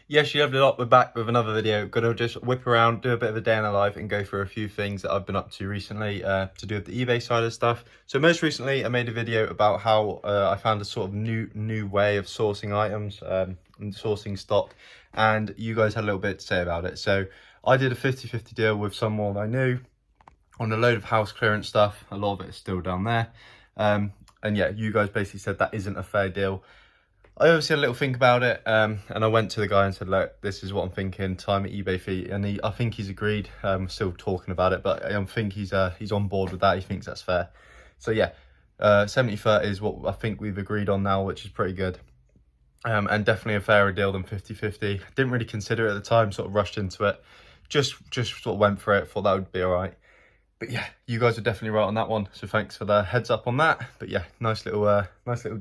Yes, you loved it a lot. We're back with another video. Gonna just whip around, do a bit of a day in our life and go through a few things that I've been up to recently to do with the eBay side of stuff. So most recently I made a video about how I found a sort of new way of sourcing items and sourcing stock, and you guys had a little bit to say about it. So I did a 50-50 deal with someone I knew on a load of house clearance stuff. A lot of it is still down there. And yeah, you guys basically said that isn't a fair deal. I obviously had a little think about it, and I went to the guy and said, look, this is what I'm thinking, time at eBay fee, and I think he's agreed. Still talking about it, but I think he's on board with that. He thinks that's fair. So yeah, 70/30 is what I think we've agreed on now, which is pretty good, and definitely a fairer deal than 50-50. Didn't really consider it at the time, sort of rushed into it, just sort of went for it, thought that would be all right. But yeah, you guys are definitely right on that one, so thanks for the heads up on that. But yeah, nice little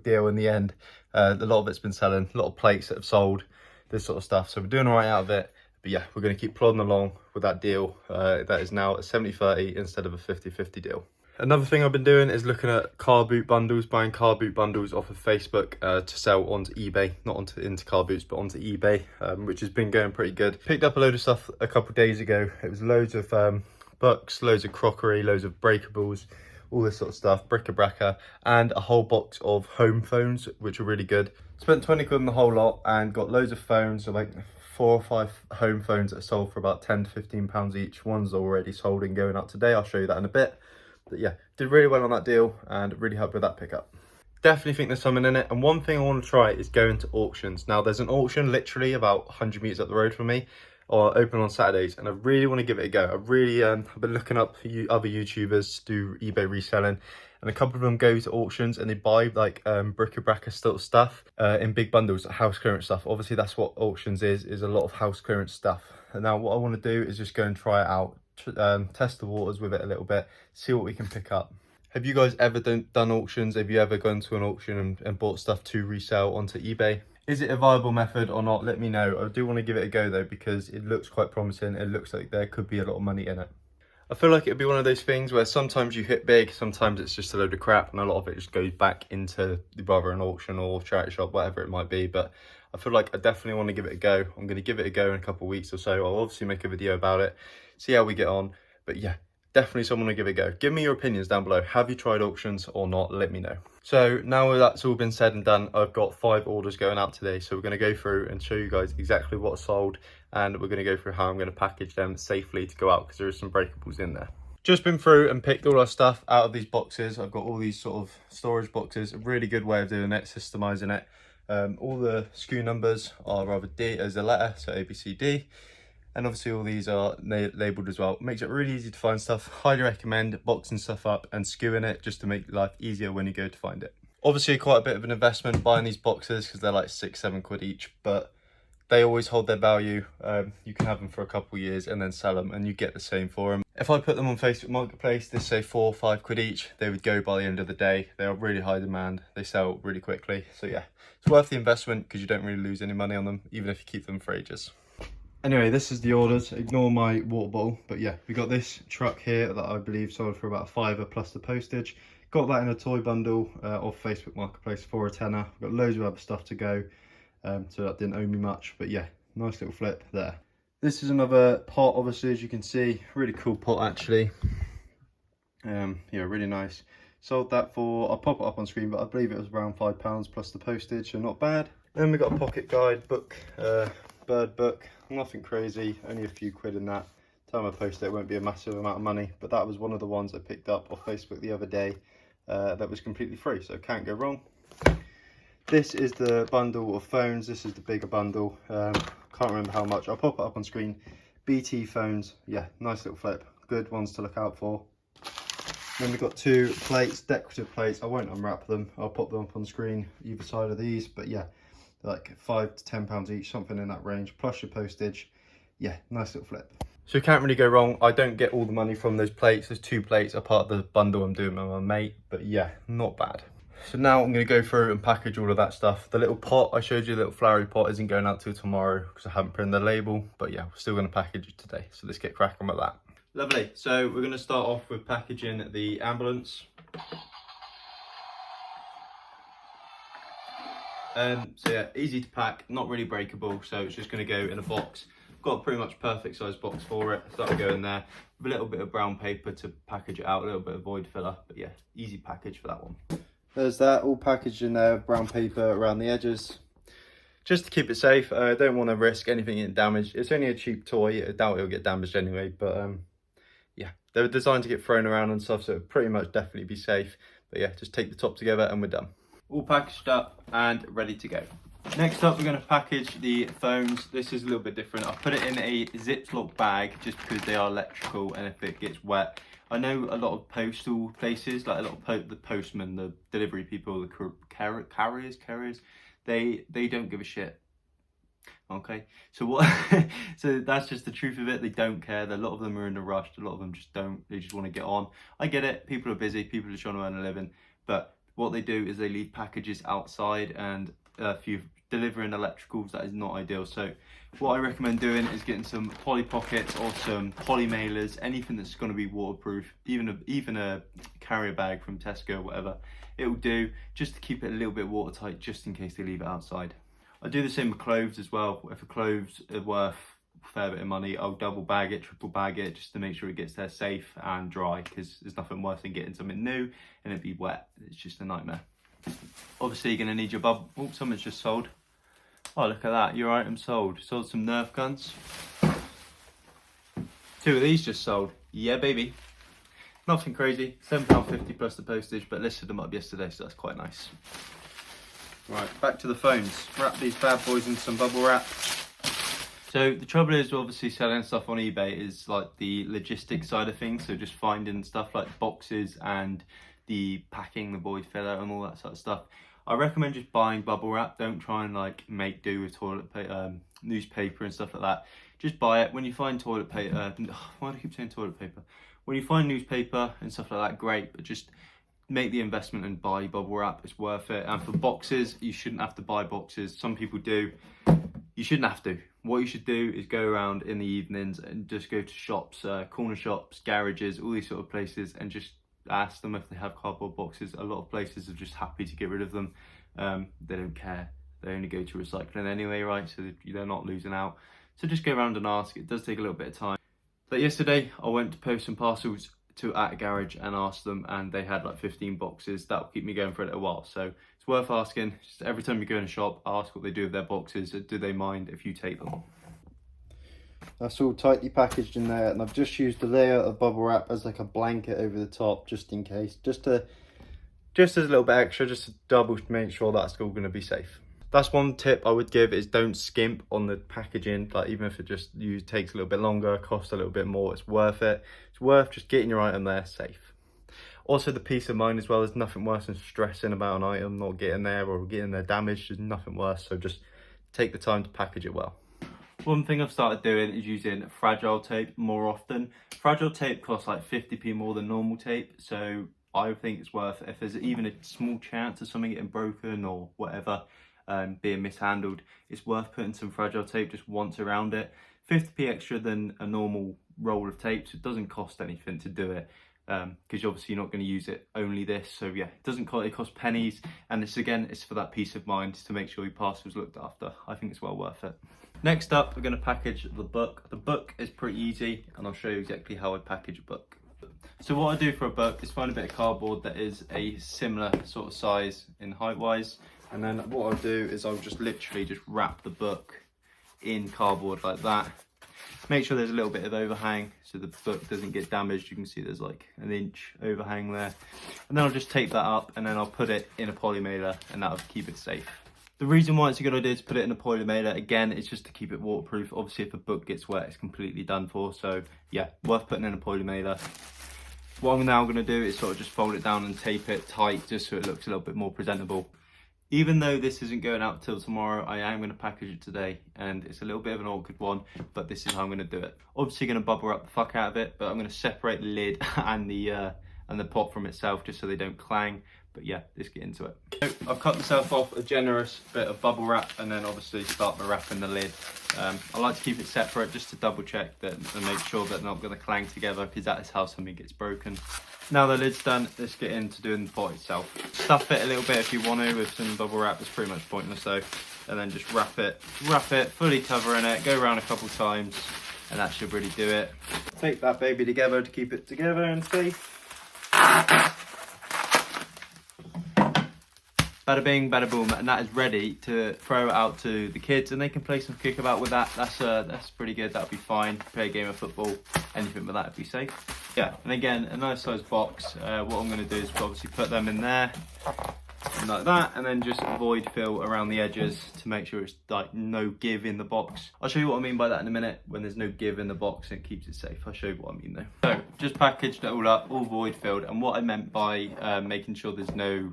deal in the end. A lot of it's been selling, a lot of plates that have sold, this sort of stuff, so we're doing all right out of it. But yeah, we're going to keep plodding along with that deal that is now a 70/30 instead of a 50-50 deal. Another thing I've been doing is looking at car boot bundles, buying car boot bundles off of Facebook to sell onto eBay, not into car boots, but onto eBay, which has been going pretty good. Picked up a load of stuff a couple of days ago. It was loads of books, loads of crockery, loads of breakables, all this sort of stuff, bric-a-braca, and a whole box of home phones, which are really good. Spent 20 quid on the whole lot and got loads of phones, so like 4 or 5 home phones that are sold for about 10 to 15 pounds each. One's already sold and going out today. I'll show you that in a bit. But yeah, did really well on that deal and really happy with that pickup. Definitely think there's something in it. And one thing I want to try is going to auctions. Now there's an auction literally about 100 meters up the road from me, or open on Saturdays, and I really want to give it a go. I really I've been looking up other YouTubers to do eBay reselling, and a couple of them go to auctions and they buy like bric-a-braca stuff in big bundles, house clearance stuff. Obviously that's what auctions is a lot of house clearance stuff. And now what I want to do is just go and try it out, test the waters with it a little bit, see what we can pick up. Have you guys ever done auctions? Have you ever gone to an auction and bought stuff to resell onto eBay? Is it a viable method or not? Let me know. I do want to give it a go though, because it looks quite promising. It looks like there could be a lot of money in it. I feel like it'd be one of those things where sometimes you hit big, sometimes it's just a load of crap, and a lot of it just goes back into either an auction or charity shop, whatever it might be. But I feel like I definitely want to give it a go. I'm going to give it a go in a couple of weeks or so. I'll obviously make a video about it, see how we get on. But yeah, definitely someone to give it a go. Give me your opinions down below. Have you tried auctions or not? Let me know. So now that's all been said and done, I've got 5 orders going out today. So we're going to go through and show you guys exactly what's sold, and we're going to go through how I'm going to package them safely to go out, because there is some breakables in there. Just been through and picked all our stuff out of these boxes. I've got all these sort of storage boxes. A really good way of doing it, systemizing it. All the SKU numbers are either D as a letter, so A, B, C, D. And obviously all these are labelled as well. Makes it really easy to find stuff. Highly recommend boxing stuff up and skewing it, just to make life easier when you go to find it. Obviously quite a bit of an investment buying these boxes, because they're like 6-7 quid each, but they always hold their value. You can have them for a couple of years and then sell them, and you get the same for them. If I put them on Facebook Marketplace, they say 4 or 5 quid each, they would go by the end of the day. They are really high demand. They sell really quickly. So yeah, it's worth the investment, because you don't really lose any money on them, even if you keep them for ages. Anyway, this is the orders. Ignore my water bottle, but yeah, we got this truck here that I believe sold for about £5 plus the postage. Got that in a toy bundle off Facebook Marketplace for a tenner. Got loads of other stuff to go, so that didn't owe me much, but yeah, nice little flip there. This is another pot, obviously, as you can see, really cool pot actually. Yeah, really nice. Sold that for, I'll pop it up on screen, but I believe it was around £5 plus the postage, so not bad. Then we got a pocket guide book, bird book, nothing crazy, only a few quid in that. Time I post it won't be a massive amount of money, but that was one of the ones I picked up off Facebook the other day that was completely free, so can't go wrong. This is the bundle of phones. This is the bigger bundle. Can't remember how much. I'll pop it up on screen. BT phones, yeah, nice little flip, good ones to look out for. Then we've got 2 plates, decorative plates. I won't unwrap them, I'll pop them up on screen either side of these, but yeah, like £5 to £10 each, something in that range, plus your postage. Yeah, nice little flip. So you can't really go wrong. I don't get all the money from those plates. There's 2 plates are part of the bundle I'm doing with my mate, but yeah, not bad. So now I'm going to go through and package all of that stuff. The little pot I showed you, the little flowery pot, isn't going out till tomorrow because I haven't printed the label, but yeah, we're still going to package it today. So let's get cracking with that. Lovely. So we're going to start off with packaging the ambulance. So yeah, easy to pack, not really breakable, so it's just going to go in a box. Got a pretty much perfect size box for it, so that'll go in there with a little bit of brown paper to package it out, a little bit of void filler, but yeah, easy package for that one. There's that, all packaged in there, brown paper around the edges, just to keep it safe. I don't want to risk anything getting damaged. It's only a cheap toy, I doubt it'll get damaged anyway, but yeah, they were designed to get thrown around and stuff, so it'll pretty much definitely be safe. But yeah, just take the top together and we're done. All packaged up and ready to go. Next up, we're going to package the phones. This is a little bit different. I put it in a Ziploc bag just because they are electrical, and if it gets wet, I know a lot of postal places, like a lot of the postmen, the delivery people, the carriers, they don't give a shit. Okay, so what? So that's just the truth of it. They don't care. A lot of them are in a rush. A lot of them just don't. They just want to get on. I get it. People are busy. People are trying to earn a living. But what they do is they leave packages outside, and if you're delivering electricals, that is not ideal. So what I recommend doing is getting some poly pockets or some poly mailers, anything that's going to be waterproof, even a carrier bag from Tesco or whatever. It will do, just to keep it a little bit watertight, just in case they leave it outside. I do the same with clothes as well. If a clothes are worth a fair bit of money, I'll double bag it, triple bag it, just to make sure it gets there safe and dry, because there's nothing worse than getting something new and it'd be wet. It's just a nightmare. Obviously you're going to need your bubble. Oh, something's just sold. Oh, look at that, your item sold. Sold some Nerf guns. 2 of these just sold. Yeah, baby. Nothing crazy. £7.50 plus the postage, but listed them up yesterday, so that's quite nice. Right, back to the phones. Wrap these bad boys in some bubble wrap. So the trouble is, obviously selling stuff on eBay is like the logistics side of things. So just finding stuff like boxes and the packing, the void filler and all that sort of stuff. I recommend just buying bubble wrap. Don't try and like make do with toilet paper, newspaper and stuff like that. Just buy it. When you find toilet paper, why do I keep saying toilet paper? When you find newspaper and stuff like that, great, but just make the investment and buy bubble wrap. It's worth it. And for boxes, you shouldn't have to buy boxes. Some people do. You shouldn't have to. What you should do is go around in the evenings and just go to shops, corner shops, garages, all these sort of places, and just ask them if they have cardboard boxes. A lot of places are just happy to get rid of them. They don't care. They only go to recycling anyway, right? So they're not losing out. So just go around and ask. It does take a little bit of time. But yesterday I went to post some parcels to at a garage and asked them, and they had like 15 boxes. That'll keep me going for a little while. So it's worth asking. Just every time you go in a shop, ask what they do with their boxes. Do they mind if you take them? That's all tightly packaged in there, and I've just used a layer of bubble wrap as like a blanket over the top, just in case, just as a little bit extra, just to double make sure that's all going to be safe. That's one tip I would give, is don't skimp on the packaging. Like, even if it just takes a little bit longer, costs a little bit more, it's worth it. It's worth just getting your item there safe. Also, the peace of mind as well. There's nothing worse than stressing about an item not getting there or getting there damaged. There's nothing worse, so just take the time to package it well. One thing I've started doing is using fragile tape more often. Fragile tape costs like 50p more than normal tape, so I think it's worth it. If there's even a small chance of something getting broken or whatever, being mishandled, it's worth putting some fragile tape just once around it. 50p extra than a normal roll of tape, so it doesn't cost anything to do it, because obviously you're not going to use it only this. So yeah, it doesn't cost, it costs pennies, and it's for that peace of mind, to make sure your parcel's looked after. I think it's well worth it. Next up, we're going to package the book. The book is pretty easy, and I'll show you exactly how I package a book. So what I do for a book is find a bit of cardboard that is a similar sort of size in height wise, and then what I'll do is I'll just literally just wrap the book in cardboard like that. Make sure there's a little bit of overhang so the book doesn't get damaged. You can see there's like an inch overhang there, and then I'll just tape that up, and then I'll put it in a poly mailer, and that'll keep it safe. The reason why it's a good idea to put it in a poly mailer, again, is just to keep it waterproof. Obviously, if a book gets wet, it's completely done for. So yeah, worth putting in a poly mailer. What I'm now going to do is sort of just fold it down and tape it tight, just so it looks a little bit more presentable. Even though this isn't going out till tomorrow, I am going to package it today, and it's a little bit of an awkward one, but this is how I'm going to do it. Obviously going to bubble wrap the fuck out of it, but I'm going to separate the lid and the pot from itself, just so they don't clang. But yeah, let's get into it. So I've cut myself off a generous bit of bubble wrap and then obviously start by wrapping the lid. I like to keep it separate just to double check that and make sure that they're not going to clang together, because that is how something gets broken. Now the lid's done, let's get into doing the pot itself. Stuff it a little bit if you want to with some bubble wrap, it's pretty much pointless though. And then just wrap it, fully covering it, go around a couple times, and that should really do it. Take that baby together to keep it together and safe. Bada bing, bada boom, and that is ready to throw it out to the kids, and they can play some kickabout with that. That's pretty good. That'll be fine. Play a game of football, anything with that would be safe. Yeah, and again, a nice size box. What I'm going to do is obviously put them in there, like that, and then just void fill around the edges to make sure it's like no give in the box. I'll show you what I mean by that in a minute. When there's no give in the box, it keeps it safe. I'll show you what I mean though. So just packaged it all up, all void filled, and what I meant by making sure there's no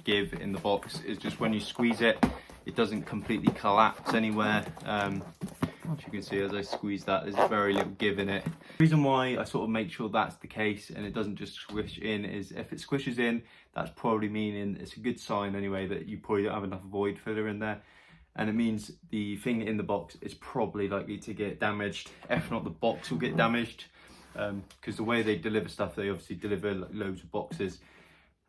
give in the box is just when you squeeze it, it doesn't completely collapse anywhere. As you can see, as I squeeze that, there's very little give in it. The reason why I sort of make sure that's the case and it doesn't just squish in is if it squishes in, that's probably meaning, it's a good sign anyway, that you probably don't have enough void filler in there, and it means the thing in the box is probably likely to get damaged. If not, the box will get damaged, because the way they deliver stuff, they obviously deliver like loads of boxes.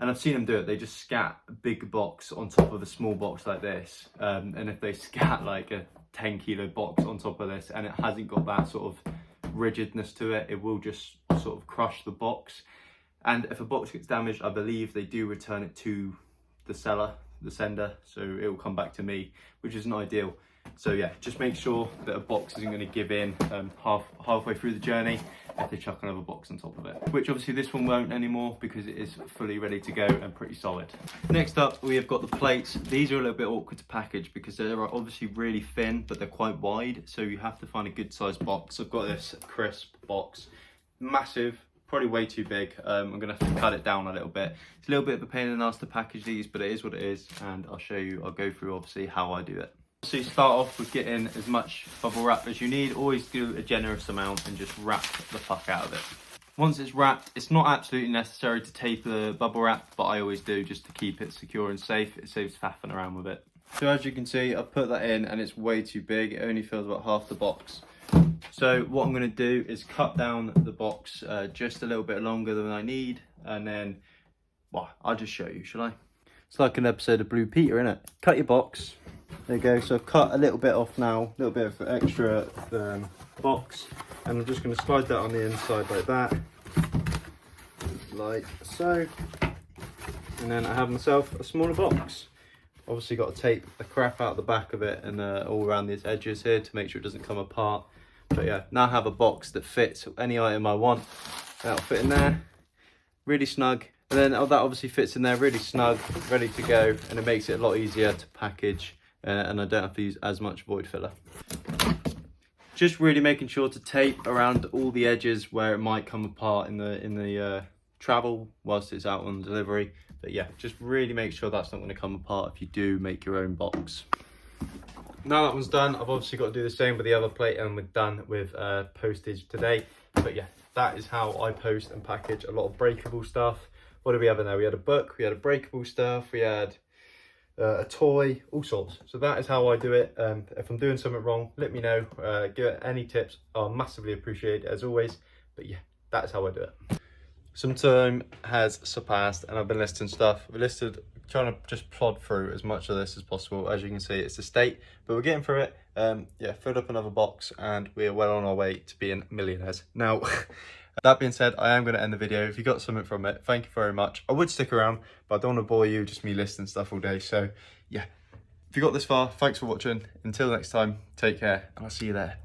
And I've seen them do it. They just scat a big box on top of a small box like this. And if they scat like a 10-kilo box on top of this and it hasn't got that sort of rigidness to it, it will just sort of crush the box. And if a box gets damaged, I believe they do return it to the seller, the sender. So it will come back to me, which isn't ideal. So yeah, just make sure that a box isn't going to give in halfway through the journey if they chuck another box on top of it. Which obviously this one won't anymore because it is fully ready to go and pretty solid. Next up, we have got the plates. These are a little bit awkward to package because they're obviously really thin, but they're quite wide. So you have to find a good sized box. I've got this crisp box, massive, probably way too big. I'm gonna have to cut it down a little bit. It's a little bit of a pain in the ass to package these, but it is what it is. And I'll go through obviously how I do it. So you start off with getting as much bubble wrap as you need. Always do a generous amount and just wrap the fuck out of it. Once it's wrapped, it's not absolutely necessary to tape the bubble wrap, but I always do just to keep it secure and safe. It saves faffing around with it. So as you can see, I've put that in and it's way too big. It only fills about half the box. So what I'm going to do is cut down the box just a little bit longer than I need, and then, well, I'll just show you, shall I? It's like an episode of Blue Peter, isn't it? Cut your box. There you go. So I've cut a little bit off now, a little bit of extra box, and I'm just going to slide that on the inside like that, like so, and then I have myself a smaller box. Obviously got to tape the crap out the back of it and all around these edges here to make sure it doesn't come apart. But yeah, now I have a box that fits any item I want. That'll fit in there, really snug. And then that obviously fits in there really snug, ready to go, and it makes it a lot easier to package, and I don't have to use as much void filler. Just really making sure to tape around all the edges where it might come apart in the travel whilst it's out on delivery. But yeah, just really make sure that's not going to come apart if you do make your own box. Now that one's done, I've obviously got to do the same with the other plate, and we're done with postage today. But yeah, that is how I post and package a lot of breakable stuff. What did we have in there? We had a book, we had a breakable stuff, we had a toy, all sorts. So that is how I do it. If I'm doing something wrong, let me know. Give it any tips, I'll massively appreciate it as always. But yeah, that's how I do it. Some time has surpassed and I've been listing stuff. We're trying to just plod through as much of this as possible. As you can see, it's a state, but we're getting through it. Yeah, filled up another box and we're well on our way to being millionaires. Now, that being said, I am going to end the video. If you got something from it, thank you very much. I would stick around, but I don't want to bore you, just me listing stuff all day. So yeah, if you got this far, thanks for watching. Until next time, take care and I'll see you there.